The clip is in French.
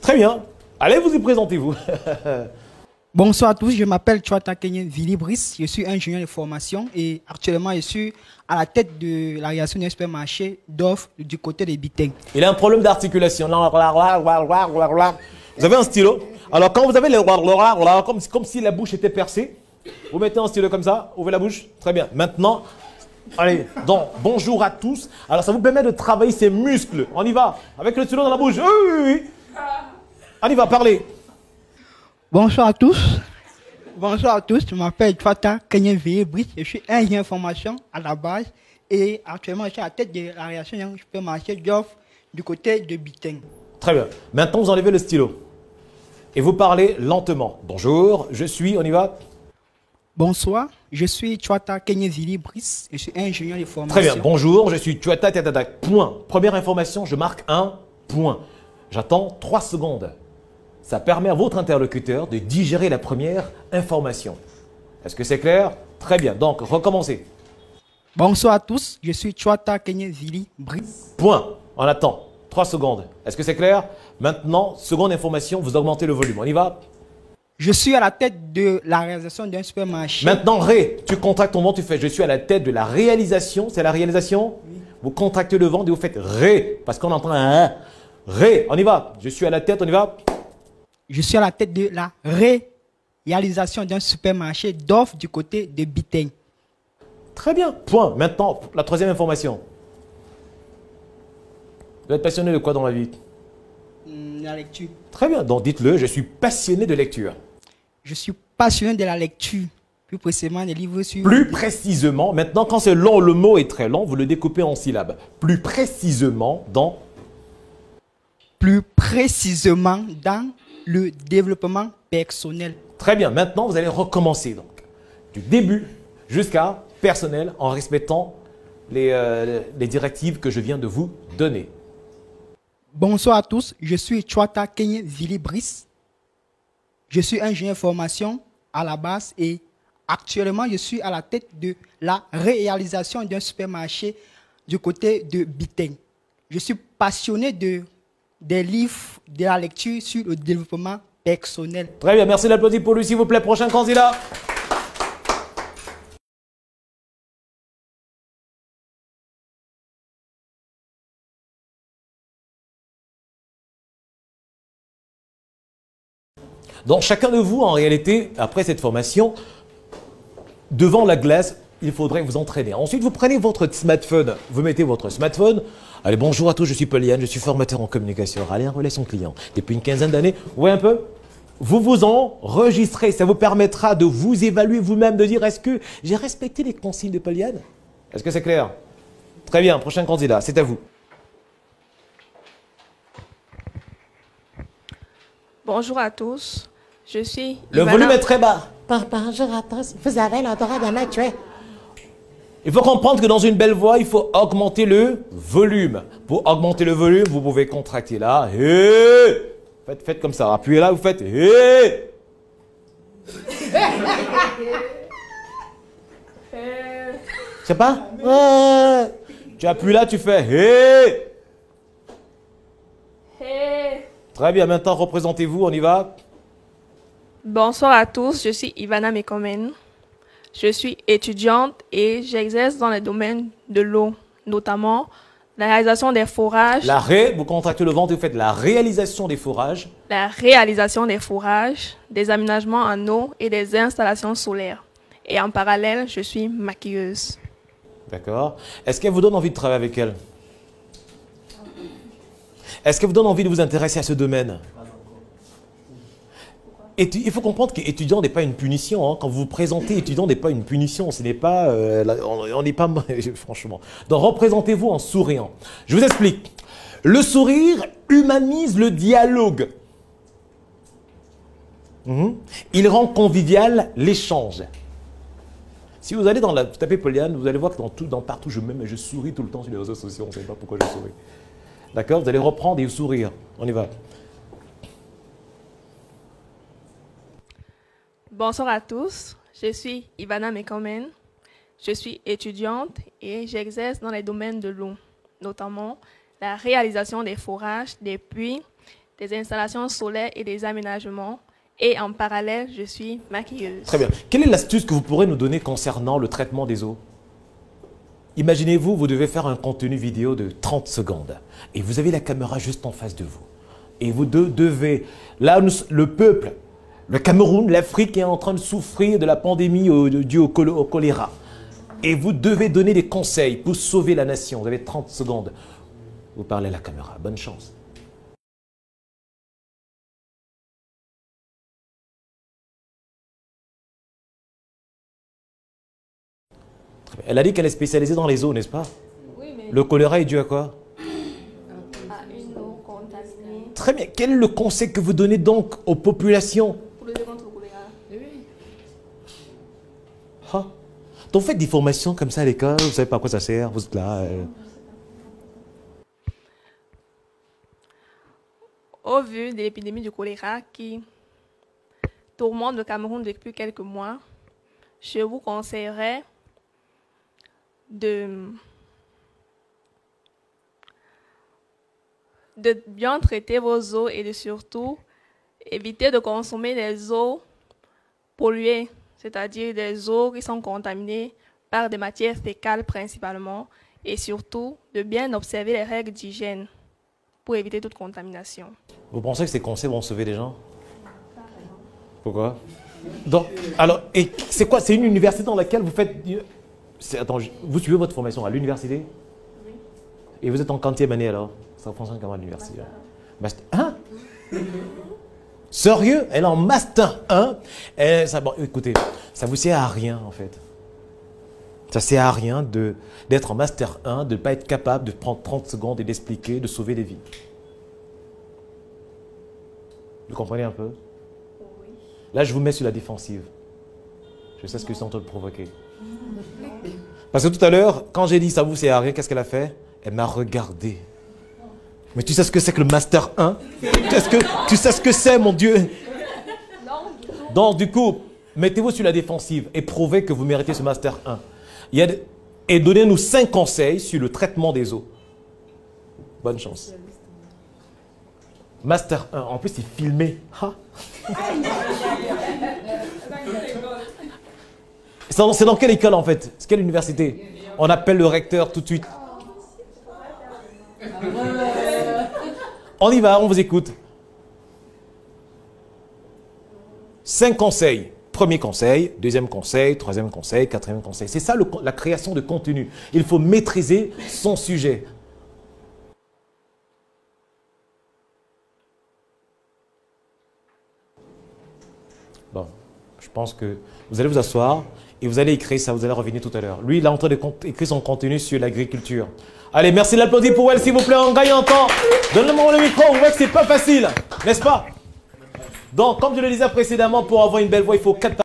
Très bien. Allez, vous y présentez-vous. Bonsoir à tous, je m'appelle Chouata Kenyen Vili Brice, je suis ingénieur de formation et actuellement je suis à la tête de la réalisation d'un supermarché d'offres du côté de Biteng. Il a un problème d'articulation. Vous avez un stylo. Alors quand vous avez le comme si la bouche était percée, vous mettez un stylo comme ça, ouvrez la bouche. Très bien. Maintenant, allez, donc bonjour à tous. Alors ça vous permet de travailler ces muscles. On y va. Avec le stylo dans la bouche. Oui, oui, oui. On y va, parlez. Bonsoir à tous. Bonsoir à tous, je m'appelle Chouata Kenyen Vili Brice, je suis ingénieur de formation à la base et actuellement je suis à la tête de la réalisation d'un supermarché d'offres du côté de Biteng. Très bien. Maintenant, vous enlevez le stylo. Et vous parlez lentement. Bonjour, je suis, on y va. Bonsoir, je suis Chouata Kenyen Vili Brice, je suis ingénieur de formation. Très bien, bonjour, je suis Chouata Tatata. Point. Première information, je marque un point. J'attends 3 secondes. Ça permet à votre interlocuteur de digérer la première information. Est-ce que c'est clair? Très bien, donc recommencez. Bonsoir à tous, je suis Chouata Kenyen Vili Brice. Point. On attend 3 secondes. Est-ce que c'est clair? Maintenant, seconde information, vous augmentez le volume. On y va? Je suis à la tête de la réalisation d'un supermarché. Maintenant, tu contractes ton ventre, tu fais je suis à la tête de la réalisation. C'est la réalisation? Oui. Vous contractez le ventre et vous faites ré, parce qu'on entend un ré. On y va. Je suis à la tête, on y va? Je suis à la tête de la réalisation d'un supermarché d'offres du côté de Biteng. Très bien. Point. Maintenant, la troisième information. Vous êtes passionné de quoi dans la vie? La lecture. Très bien. Donc dites-le, je suis passionné de lecture. Je suis passionné de la lecture. Plus précisément des livres sur... Plus précisément, maintenant quand c'est long, le mot est très long, vous le découpez en syllabes. Plus précisément dans... Plus précisément dans le développement personnel. Très bien. Maintenant, vous allez recommencer donc. Du début jusqu'à personnel en respectant les directives que je viens de vous donner. Bonsoir à tous, je suis Chouata Kenyen Vili Brice. Je suis ingénieur de formation à la base et actuellement je suis à la tête de la réalisation d'un supermarché du côté de Biteng. Je suis passionné des livres, de la lecture sur le développement personnel. Très bien, merci d'applaudir pour lui s'il vous plaît. Prochain candidat. Donc chacun de vous, en réalité, après cette formation, devant la glace, il faudrait vous entraîner. Ensuite, vous prenez votre smartphone, vous mettez votre smartphone. Allez, bonjour à tous, je suis Pauliane, je suis formateur en communication orale et en relation client. Depuis une quinzaine d'années, vous voyez un peu? Vous vous enregistrez, ça vous permettra de vous évaluer vous-même, de dire est-ce que j'ai respecté les consignes de Pauliane? Est-ce que c'est clair? Très bien, prochain candidat, c'est à vous. Bonjour à tous, je suis Le Ivana. volume est très bas. Bonjour à tous, vous avez le droit de me tuer. Il faut comprendre que dans une belle voix, il faut augmenter le volume. Pour augmenter le volume, vous pouvez contracter là. Hey, faites comme ça. Appuyez là, vous faites hey. C'est pas Tu appuies là, tu fais hey. Très bien, maintenant représentez-vous, on y va. Bonsoir à tous, je suis Ivana Mekomen. Je suis étudiante et j'exerce dans le domaine de l'eau, notamment la réalisation des forages. Vous contractez le ventre et vous faites la réalisation des forages. La réalisation des forages, des aménagements en eau et des installations solaires. Et en parallèle, je suis maquilleuse. D'accord. Est-ce qu'elle vous donne envie de travailler avec elle? Est-ce qu'elle vous donne envie de vous intéresser à ce domaine? Il faut comprendre qu'étudiant n'est pas une punition. Hein. Quand vous vous présentez, étudiant n'est pas une punition. Ce n'est pas... on n'est pas... Franchement. Donc, représentez-vous en souriant. Je vous explique. Le sourire humanise le dialogue. Il rend convivial l'échange. Si vous allez vous tapez Pauliane, vous allez voir que partout, je souris tout le temps sur les réseaux sociaux. On ne sait pas pourquoi je souris. D'accord? Vous allez reprendre et sourire. On y va. Bonsoir à tous, je suis Ivana Mekomen. Je suis étudiante et j'exerce dans les domaines de l'eau, notamment la réalisation des forages, des puits des installations solaires et des aménagements. Et en parallèle, je suis maquilleuse. Très bien. Quelle est l'astuce que vous pourrez nous donner concernant le traitement des eaux? Imaginez-vous, vous devez faire un contenu vidéo de 30 secondes et vous avez la caméra juste en face de vous. Et vous devez, là, le peuple, le Cameroun, l'Afrique est en train de souffrir de la pandémie due au choléra. Et vous devez donner des conseils pour sauver la nation. Vous avez 30 secondes. Vous parlez à la caméra. Bonne chance. Elle a dit qu'elle est spécialisée dans les eaux, n'est-ce pas? Oui, mais... Le choléra est dû à quoi? À une eau contaminée. Très bien. Quel est le conseil que vous donnez donc aux populations? Pour lutter contre le choléra. Oui. Ah. Donc faites des formations comme ça à l'école, vous savez pas à quoi ça sert, vous êtes là. Au vu de l'épidémie du choléra qui tourmente le Cameroun depuis quelques mois, je vous conseillerais de bien traiter vos eaux et de surtout éviter de consommer des eaux polluées, c'est-à-dire des eaux qui sont contaminées par des matières fécales principalement, et surtout de bien observer les règles d'hygiène pour éviter toute contamination. Vous pensez que ces conseils vont sauver des gens? Pourquoi? Donc, alors, et c'est quoi? C'est une université dans laquelle vous faites... Attends, vous suivez votre formation à l'université? Oui. Et vous êtes en quantième année alors? Ça fonctionne comment à l'université? Master 1? Sérieux? Elle est en Master 1? Bon, écoutez, ça vous sert à rien en fait. Ça sert à rien d'être en Master 1, de ne pas être capable de prendre 30 secondes et d'expliquer, de sauver des vies. Vous comprenez un peu? Oui. Là, je vous mets sur la défensive. Je sais ce que je suis en train de provoquer. Parce que tout à l'heure, quand j'ai dit ça vous sert à rien, qu'est-ce qu'elle a fait? Elle m'a regardé. Mais tu sais ce que c'est que le Master 1? Tu sais ce que c'est, mon Dieu? Donc, du coup, mettez-vous sur la défensive et prouvez que vous méritez ce Master 1. Et donnez-nous 5 conseils sur le traitement des eaux. Bonne chance. Master 1. En plus, c'est filmé. Ha. C'est dans quelle école en fait? C'est quelle université? On appelle le recteur tout de suite. On y va, on vous écoute. 5 conseils. Premier conseil, deuxième conseil, troisième conseil, quatrième conseil. C'est ça la création de contenu. Il faut maîtriser son sujet. Bon, je pense que vous allez vous asseoir et vous allez écrire ça, vous allez revenir tout à l'heure. Lui, il est en train d'écrire son contenu sur l'agriculture. Allez, merci de l'applaudir pour elle, s'il vous plaît, en gagnant en temps. Donnez-moi le micro, on voit que c'est pas facile, n'est-ce pas? Donc, comme je le disais précédemment, pour avoir une belle voix, il faut 4